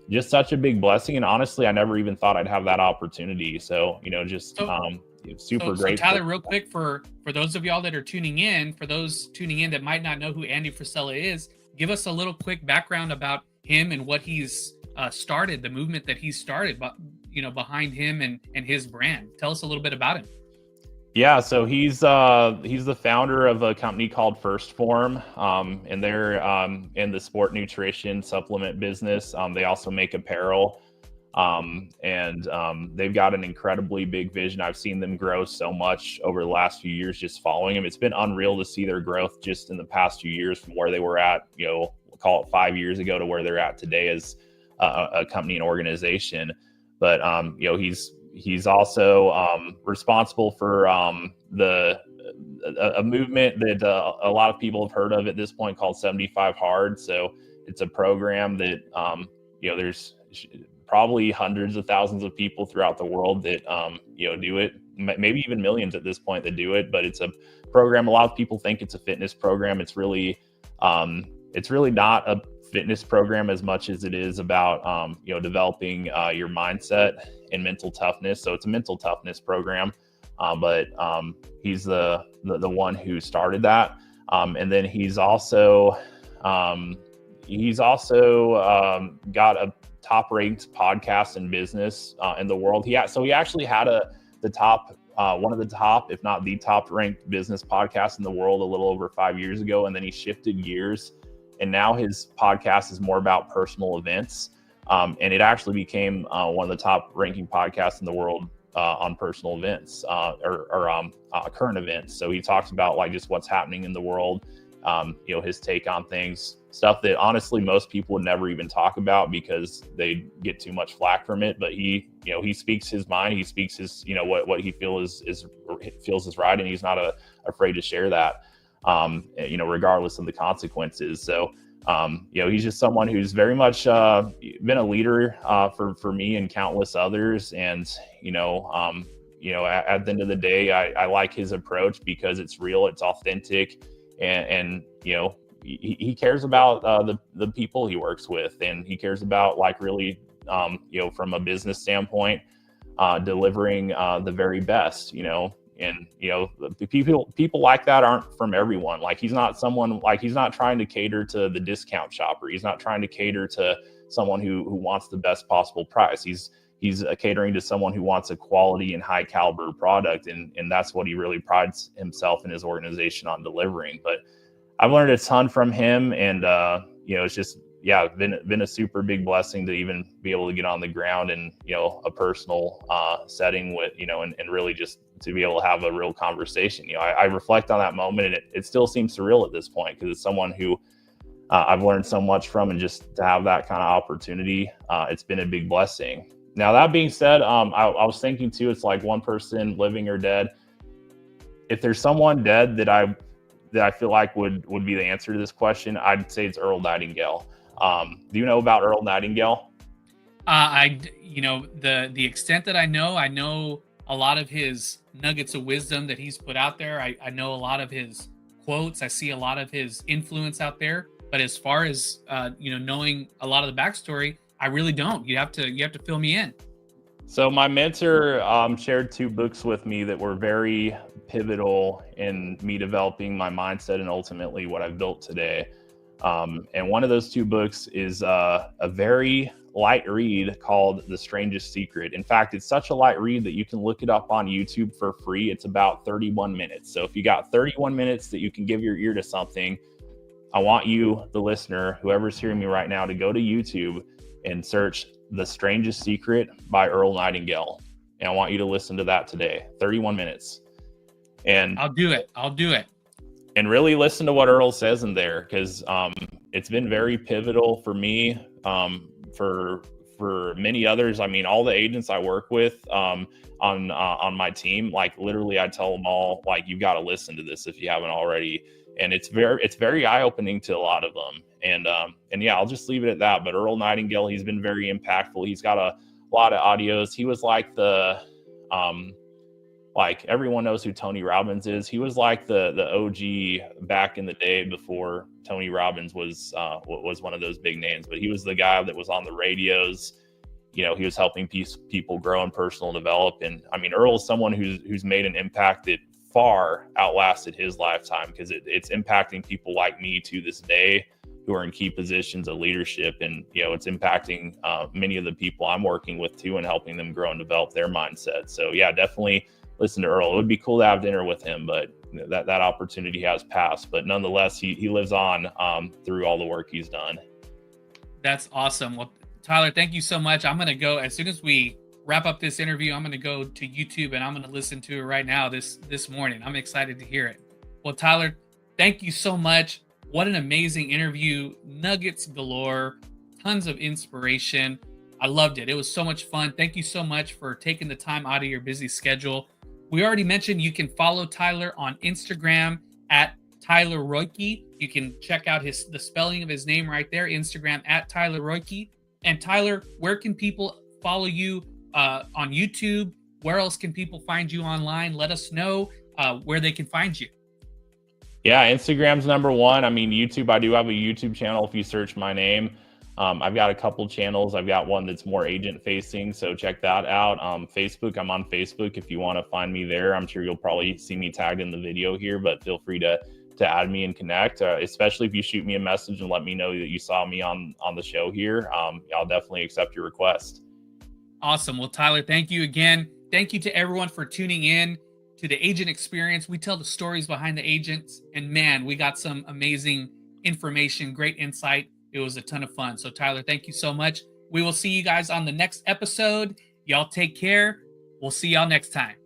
Just such a big blessing. And honestly, I never even thought I'd have that opportunity. So, super grateful. So Tyler, real quick, for those of y'all that are tuning in, for those tuning in that might not know who Andy Frisella is, give us a little quick background about him and what he's started, the movement that he started, but behind him and his brand. Tell us a little bit about him. Yeah, so he's the founder of a company called First Form, and they're in the sport nutrition supplement business. They also make apparel, and they've got an incredibly big vision. I've seen them grow so much over the last few years just following them. It's been unreal to see their growth just in the past few years from where they were at, call it 5 years ago to where they're at today as a company and organization. But he's also responsible for the a movement that a lot of people have heard of at this point called 75 Hard. So it's a program that there's probably hundreds of thousands of people throughout the world that do it, maybe even millions at this point that do it. But it's a program. A lot of people think it's a fitness program. It's really not a fitness program as much as it is about developing your mindset and mental toughness. So it's a mental toughness program, but he's the one who started that, and then he's also got a top ranked podcast in business in the world. He actually had one of the top, if not the top ranked business podcast in the world a little over 5 years ago, and then he shifted gears. And now his podcast is more about personal events. And it actually became one of the top ranking podcasts in the world on personal events or current events. So he talks about like just what's happening in the world, his take on things, stuff that honestly most people would never even talk about because they get too much flack from it. But he speaks his mind. He speaks his, what he feels is right. And he's not afraid to share that. Regardless of the consequences. So, he's just someone who's very much been a leader for me and countless others. And, at the end of the day, I like his approach because it's real, it's authentic, and he cares about the people he works with, and he cares about like really, from a business standpoint, delivering the very best, and people like that aren't from everyone. Like he's not trying to cater to the discount shopper. He's not trying to cater to someone who wants the best possible price. He's catering to someone who wants a quality and high caliber product, and that's what he really prides himself and his organization on delivering. But I've learned a ton from him, and it's just been a super big blessing to even be able to get on the ground in a personal setting with and really just to be able to have a real conversation. I reflect on that moment, and it still seems surreal at this point because it's someone who I've learned so much from, and just to have that kind of opportunity, it's been a big blessing. Now, that being said, I was thinking too, it's like one person living or dead. If there's someone dead that I feel like would be the answer to this question, I'd say it's Earl Nightingale. Do you know about Earl Nightingale? The extent that I know a lot of his nuggets of wisdom that he's put out there. I know a lot of his quotes. I see a lot of his influence out there. But as far as knowing a lot of the backstory, I really don't. You have to fill me in. So my mentor shared 2 books with me that were very pivotal in me developing my mindset and ultimately what I've built today. And one of those 2 books is a very light read called The Strangest Secret. In fact, it's such a light read that you can look it up on YouTube for free. It's about 31 minutes. So if you got 31 minutes that you can give your ear to something, I want you, the listener, whoever's hearing me right now, to go to YouTube and search The Strangest Secret by Earl Nightingale. And I want you to listen to that today, 31 minutes. And I'll do it. And really listen to what Earl says in there, because it's been very pivotal for me, for many others. I mean, all the agents I work with on my team, like literally I tell them all, like, you've got to listen to this if you haven't already. And it's very eye-opening to a lot of them. And yeah, I'll just leave it at that. But Earl Nightingale, he's been very impactful. He's got a lot of audios. He was like like everyone knows who Tony Robbins is. He was like the OG back in the day before Tony Robbins was one of those big names. But he was the guy that was on the radios. He was helping people grow and personal develop. And I mean, Earl is someone who's made an impact that far outlasted his lifetime, because it's impacting people like me to this day who are in key positions of leadership. And, it's impacting many of the people I'm working with too, and helping them grow and develop their mindset. So yeah, definitely listen to Earl. It would be cool to have dinner with him, but that opportunity has passed. But nonetheless, he lives on through all the work he's done. That's awesome. Well, Tyler, thank you so much. I'm going to go, as soon as we wrap up this interview, I'm going to go to YouTube and I'm going to listen to it right now this morning. I'm excited to hear it. Well, Tyler, thank you so much. What an amazing interview. Nuggets galore, tons of inspiration. I loved it. It was so much fun. Thank you so much for taking the time out of your busy schedule. We already mentioned you can follow Tyler on Instagram at Tyler Roicki. You can check out the spelling of his name right there, Instagram at Tyler Roicki. And Tyler, where can people follow you on YouTube? Where else can people find you online? Let us know where they can find you. Yeah, Instagram's number one. I mean, YouTube, I do have a YouTube channel if you search my name. I've got a couple channels. I've got one that's more agent facing, so check that out. Facebook, I'm on Facebook if you want to find me there. I'm sure you'll probably see me tagged in the video here, but feel free to add me and connect, especially if you shoot me a message and let me know that you saw me on the show here. I'll definitely accept your request. Awesome. Well, Tyler, thank you again. Thank you to everyone for tuning in to the Agent Experience. We tell the stories behind the agents, and man, we got some amazing information, great insight. It was a ton of fun. So Tyler, thank you so much. We will see you guys on the next episode. Y'all take care. We'll see y'all next time.